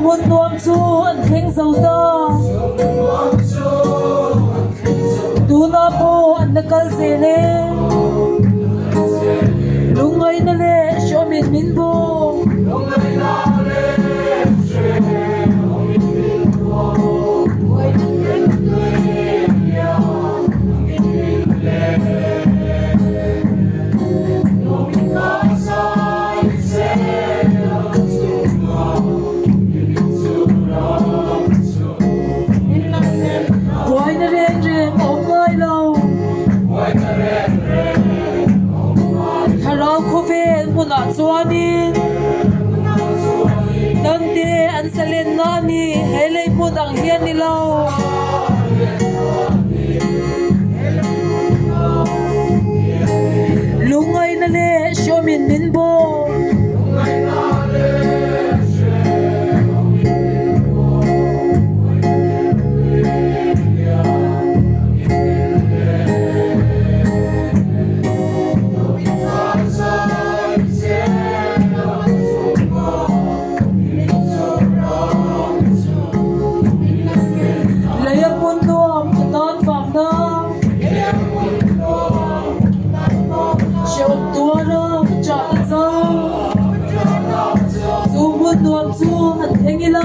mun nuam chu an theng zo ta tu na po an nakal se le lungai na le sho min min bo na chuanin dante an salen na ni helei pun ang hian ni lo lungai na le shomin min bo nuam chu an thengi la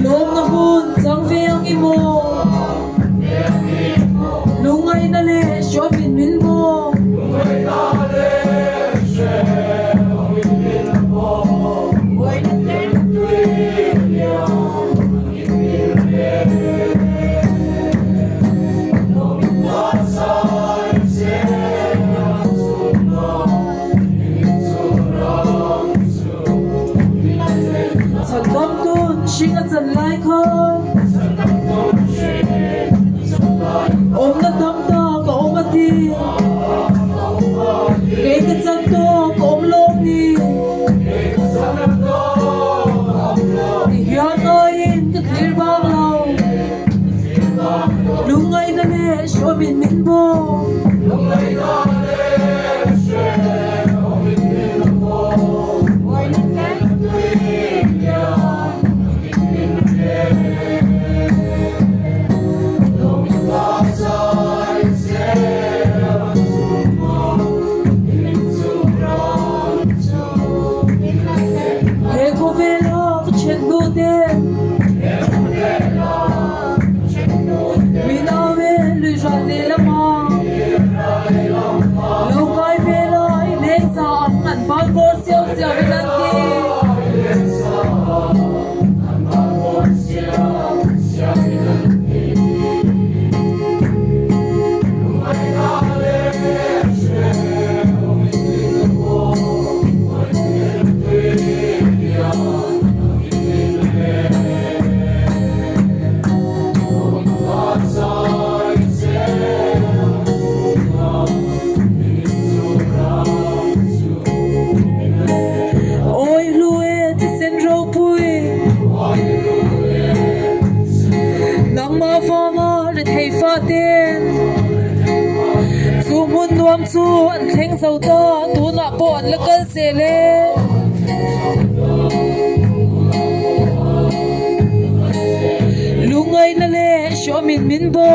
lom na hun chang ve ang imo lungai na le sho min min mo Sing a tan lai khon om na tam ta ko om ati ke ka chang to ko om lom ni hian oi in ka clear bang lo lungai na le sho min min bo lungai na le she o min min bo oi na kan nuam chu an theng zo ta tu na po an lakal se le lungai na le sho min min bo